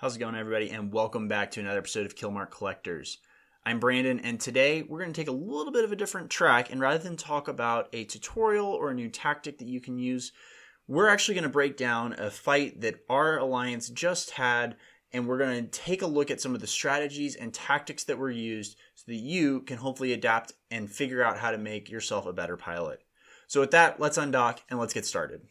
How's it going, everybody, and welcome back to another episode of Killmark Collectors. I'm Brandon, and today we're going to take a little bit of a different track, and rather than talk about a tutorial or a new tactic that you can use, we're actually going to break down a fight that our alliance just had, and we're going to take a look at some of the strategies and tactics that were used so that you can hopefully adapt and figure out how to make yourself a better pilot. So with that, let's undock and let's get started.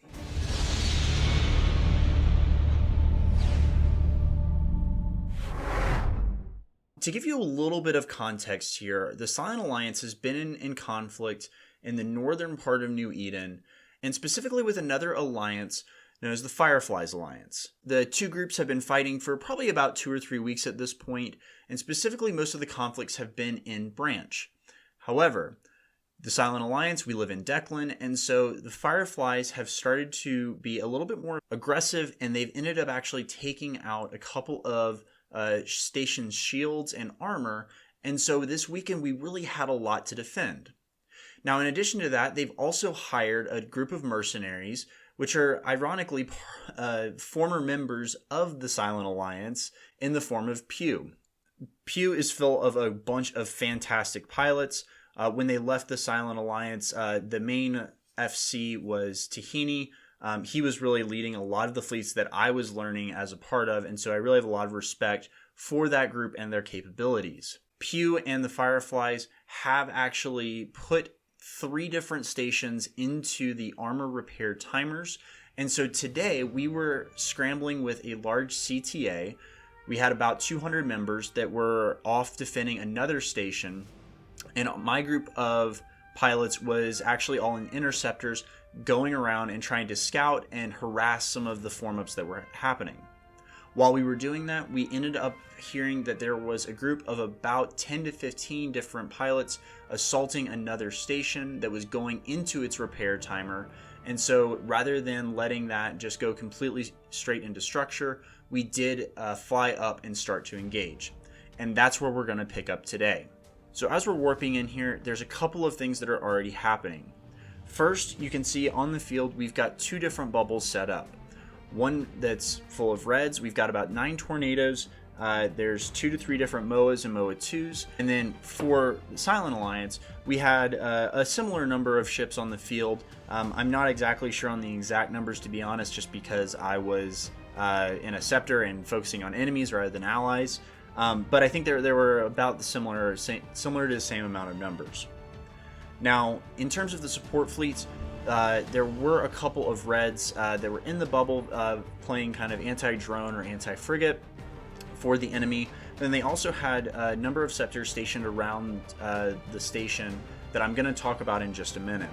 To give you a little bit of context here, the Silent Alliance has been in conflict in the northern part of New Eden, and specifically with another alliance known as the Fireflies Alliance. The two groups have been fighting for probably about 2 or 3 weeks at this point, and specifically most of the conflicts have been in Branch. However, the Silent Alliance, we live in Declan, and so the Fireflies have started to be a little bit more aggressive, and they've ended up actually taking out a couple of station shields and armor, and so this weekend we really had a lot to defend. Now, in addition to that, they've also hired a group of mercenaries, which are ironically former members of the Silent Alliance in the form of Pew. Pew is full of a bunch of fantastic pilots. When they left the Silent Alliance, the main FC was Tahini. He was really leading a lot of the fleets that I was learning as a part of, and so I really have a lot of respect for that group and their capabilities. Pew and the Fireflies have actually put 3 different stations into the armor repair timers, and so today we were scrambling with a large CTA. We had about 200 members that were off defending another station, and my group of pilots was actually all in interceptors, going around and trying to scout and harass some of the form-ups that were happening. While we were doing that, we ended up hearing that there was a group of about 10 to 15 different pilots assaulting another station that was going into its repair timer. And so rather than letting that just go completely straight into structure, we did fly up and start to engage. And that's where we're going to pick up today. So as we're warping in here, there's a couple of things that are already happening. First, you can see on the field, we've got 2 different bubbles set up. One that's full of reds. We've got about 9 tornadoes. There's 2 to 3 different MOAs and MOA 2s. And then for the Silent Alliance, we had a similar number of ships on the field. I'm not exactly sure on the exact numbers, to be honest, just because I was in a scepter and focusing on enemies rather than allies. But I think there were about similar to the same amount of numbers. Now, in terms of the support fleets, there were a couple of reds that were in the bubble playing kind of anti-drone or anti-frigate for the enemy. Then they also had a number of scepters stationed around the station that I'm going to talk about in just a minute.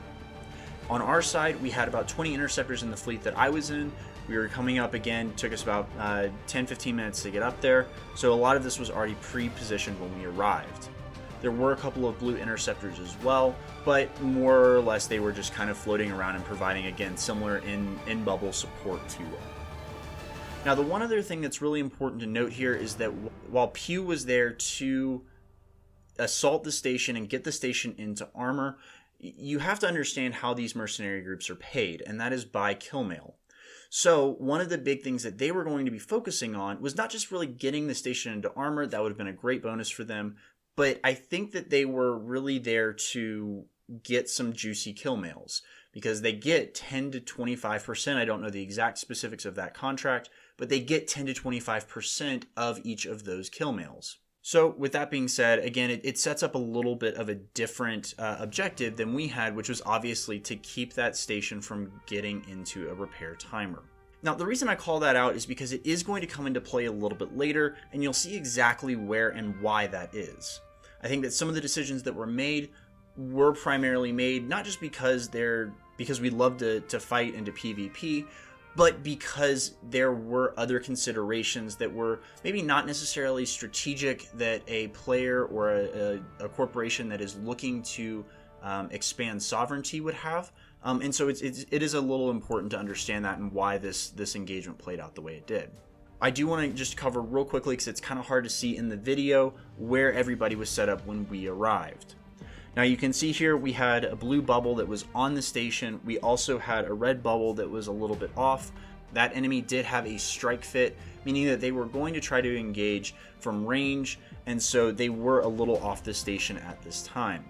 On our side, we had about 20 interceptors in the fleet that I was in. We were coming up again, took us about 10-15 minutes to get up there, so a lot of this was already pre-positioned when we arrived. There were a couple of blue interceptors as well, but more or less they were just kind of floating around and providing, again, similar in-bubble support, if you will. Now, the one other thing that's really important to note here is that while Pew was there to assault the station and get the station into armor, you have to understand how these mercenary groups are paid, and that is by kill mail. So one of the big things that they were going to be focusing on was not just really getting the station into armor. That would have been a great bonus for them. But I think that they were really there to get some juicy kill mails because they get 10 to 25%. I don't know the exact specifics of that contract, but they get 10 to 25% of each of those kill mails. So with that being said, again, it sets up a little bit of a different objective than we had, which was obviously to keep that station from getting into a repair timer. Now, the reason I call that out is because it is going to come into play a little bit later, and you'll see exactly where and why that is. I think that some of the decisions that were made were primarily made not just because we love to fight into PvP, but because there were other considerations that were maybe not necessarily strategic that a player or a corporation that is looking to expand sovereignty would have. And so it is a little important to understand that and why this engagement played out the way it did. I do want to just cover real quickly, because it's kind of hard to see in the video, where everybody was set up when we arrived. Now you can see here we had a blue bubble that was on the station. We also had a red bubble that was a little bit off. That enemy did have a strike fit, meaning that they were going to try to engage from range, and so they were a little off the station at this time.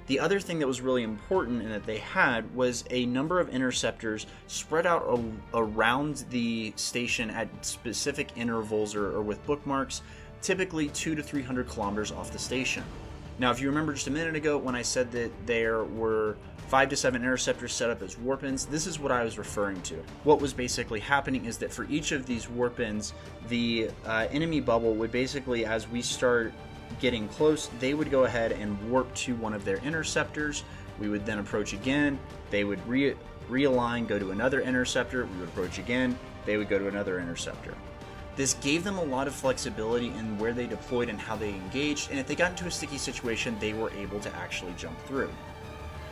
The other thing that was really important and that they had was a number of interceptors spread out around the station at specific intervals or with bookmarks, typically 200 to 300 kilometers off the station. Now, if you remember just a minute ago when I said that there were 5 to 7 interceptors set up as warp-ins, this is what I was referring to. What was basically happening is that for each of these warp-ins, the enemy bubble would basically, as we start getting close, they would go ahead and warp to one of their interceptors. We would then approach again. They would realign, go to another interceptor. We would approach again. They would go to another interceptor. This gave them a lot of flexibility in where they deployed and how they engaged, and if they got into a sticky situation, they were able to actually jump through.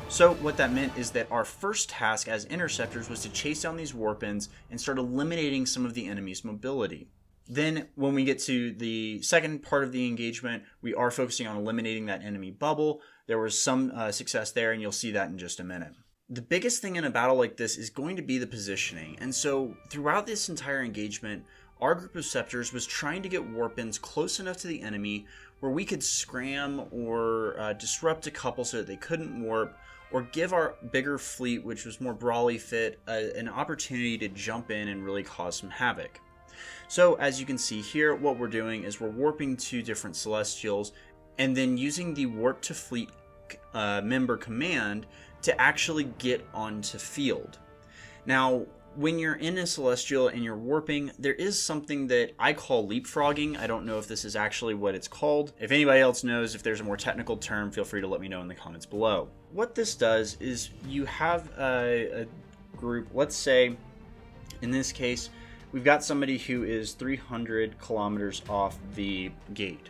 So what that meant is that our first task as interceptors was to chase down these warp-ins and start eliminating some of the enemy's mobility. Then when we get to the second part of the engagement, we are focusing on eliminating that enemy bubble. There was some success there, and you'll see that in just a minute. The biggest thing in a battle like this is going to be the positioning, and so throughout this entire engagement, our group of Scepters was trying to get warp-ins close enough to the enemy where we could scram or disrupt a couple so that they couldn't warp, or give our bigger fleet, which was more brawly fit, an opportunity to jump in and really cause some havoc. So as you can see here, what we're doing is we're warping to different Celestials and then using the warp to fleet member command to actually get onto field. Now, when you're in a Celestial and you're warping, there is something that I call leapfrogging. I don't know if this is actually what it's called. If anybody else knows, if there's a more technical term, feel free to let me know in the comments below. What this does is you have a group, let's say, in this case, we've got somebody who is 300 kilometers off the gate.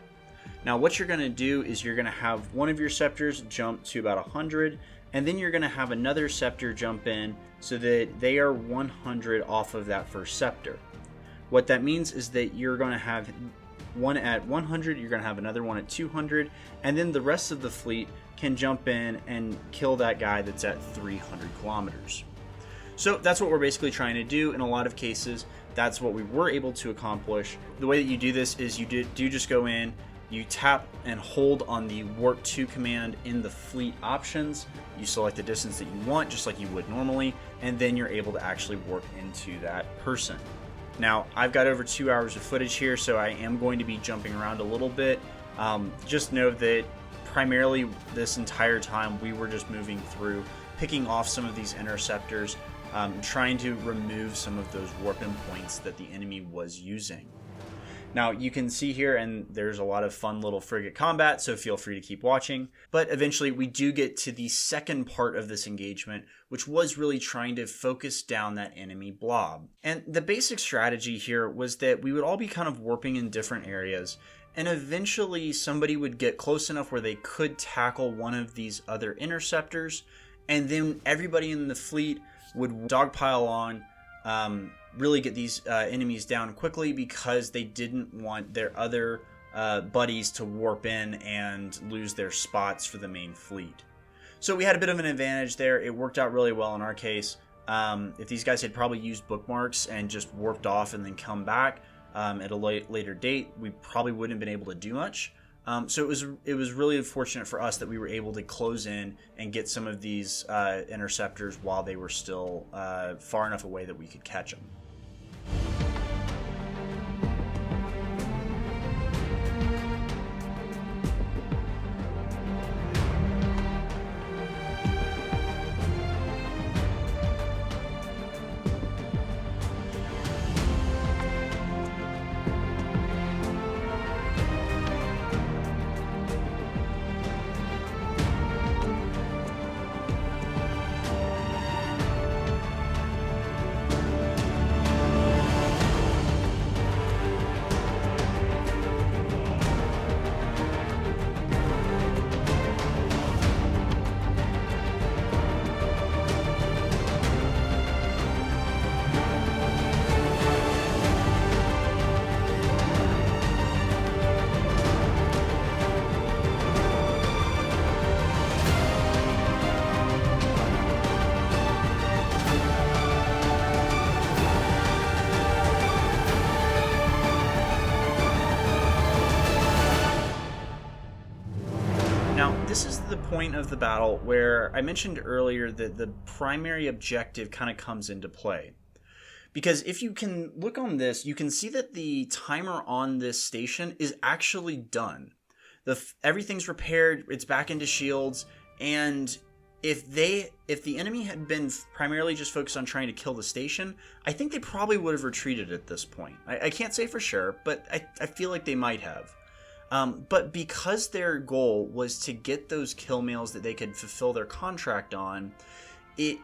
Now what you're going to do is you're going to have one of your Scepters jump to about 100, and then you're going to have another Scepter jump in so that they are 100 off of that first Scepter. What that means is that you're going to have one at 100, you're going to have another one at 200, and then the rest of the fleet can jump in and kill that guy that's at 300 kilometers. So that's what we're basically trying to do. In a lot of cases, that's what we were able to accomplish. The way that you do this is you do just go in, you tap and hold on the warp to command in the fleet options. You select the distance that you want, just like you would normally, and then you're able to actually warp into that person. Now, I've got over 2 hours of footage here, so I am going to be jumping around a little bit. Just know that primarily this entire time we were just moving through, picking off some of these interceptors, trying to remove some of those warp-in points that the enemy was using. Now you can see here, and there's a lot of fun little frigate combat, so feel free to keep watching. But eventually we do get to the second part of this engagement, which was really trying to focus down that enemy blob. And the basic strategy here was that we would all be kind of warping in different areas, and eventually somebody would get close enough where they could tackle one of these other interceptors, and then everybody in the fleet would dogpile on, really get these enemies down quickly because they didn't want their other buddies to warp in and lose their spots for the main fleet. So we had a bit of an advantage there. It worked out really well in our case. If these guys had probably used bookmarks and just warped off and then come back at a later date, we probably wouldn't have been able to do much. So it was really fortunate for us that we were able to close in and get some of these interceptors while they were still far enough away that we could catch them. Now, this is the point of the battle where I mentioned earlier that the primary objective kind of comes into play. Because if you can look on this, you can see that the timer on this station is actually done. Everything's repaired, it's back into shields, and if the enemy had been primarily just focused on trying to kill the station, I think they probably would have retreated at this point. I can't say for sure, but I feel like they might have. But because their goal was to get those kill mails that they could fulfill their contract on, it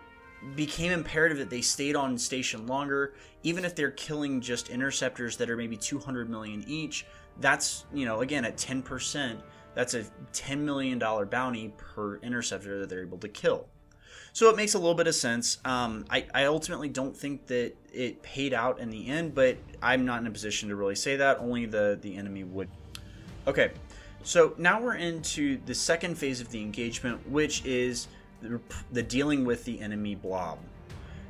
became imperative that they stayed on station longer. Even if they're killing just interceptors that are maybe 200 million each, that's, again, at 10%, that's a $10 million bounty per interceptor that they're able to kill. So it makes a little bit of sense. I ultimately don't think that it paid out in the end, but I'm not in a position to really say that. Only the enemy would. Okay, so now we're into the second phase of the engagement, which is the dealing with the enemy blob.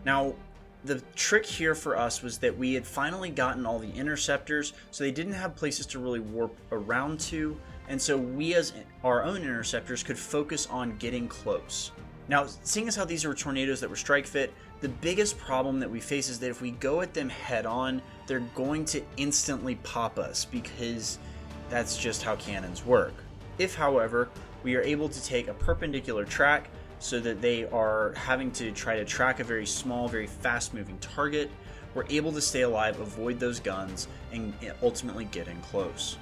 Now, the trick here for us was that we had finally gotten all the interceptors, so they didn't have places to really warp around to, and so we as our own interceptors could focus on getting close. Now, seeing as how these were tornadoes that were strike fit, the biggest problem that we face is that if we go at them head on, they're going to instantly pop us, because that's just how cannons work. If, however, we are able to take a perpendicular track so that they are having to try to track a very small, very fast-moving target, we're able to stay alive, avoid those guns, and ultimately get in close.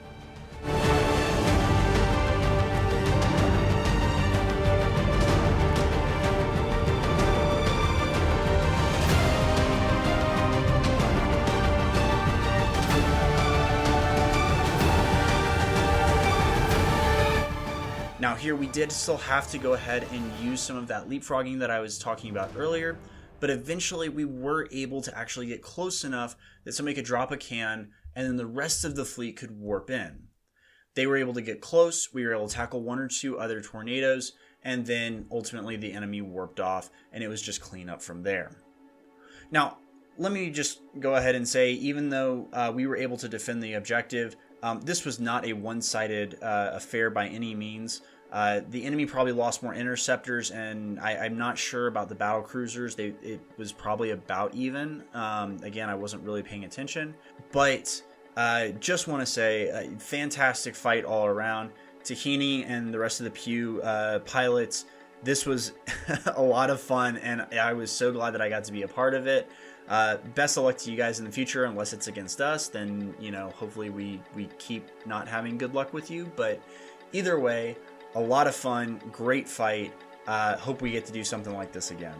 Now here we did still have to go ahead and use some of that leapfrogging that I was talking about earlier, but eventually we were able to actually get close enough that somebody could drop a can and then the rest of the fleet could warp in. They were able to get close, we were able to tackle one or two other tornadoes, and then ultimately the enemy warped off and it was just clean up from there. Now, let me just go ahead and say, even though we were able to defend the objective, this was not a one-sided affair by any means. The enemy probably lost more interceptors, and I'm not sure about the battle cruisers. It was probably about even. Again, I wasn't really paying attention, but just want to say, fantastic fight all around. Tahini and the rest of the Pew pilots, this was a lot of fun, and I was so glad that I got to be a part of it. Best of luck to you guys in the future. Unless it's against us, then hopefully we keep not having good luck with you, but either way, a lot of fun, great fight. Hope we get to do something like this again.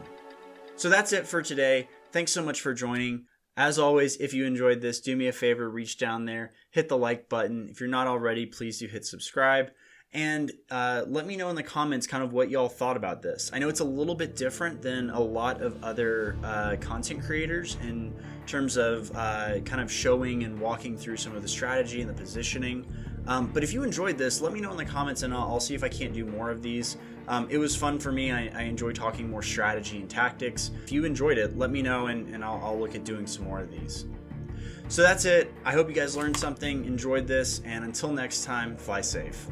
So that's it for today. Thanks so much for joining. As always, if you enjoyed this, do me a favor, reach down there, hit the like button. If you're not already, please do hit subscribe. And let me know in the comments kind of what y'all thought about this. I know it's a little bit different than a lot of other content creators in terms of kind of showing and walking through some of the strategy and the positioning. But if you enjoyed this, let me know in the comments and I'll see if I can't do more of these. It was fun for me. I enjoy talking more strategy and tactics. If you enjoyed it, let me know and I'll look at doing some more of these. So that's it. I hope you guys learned something, enjoyed this, and until next time, fly safe.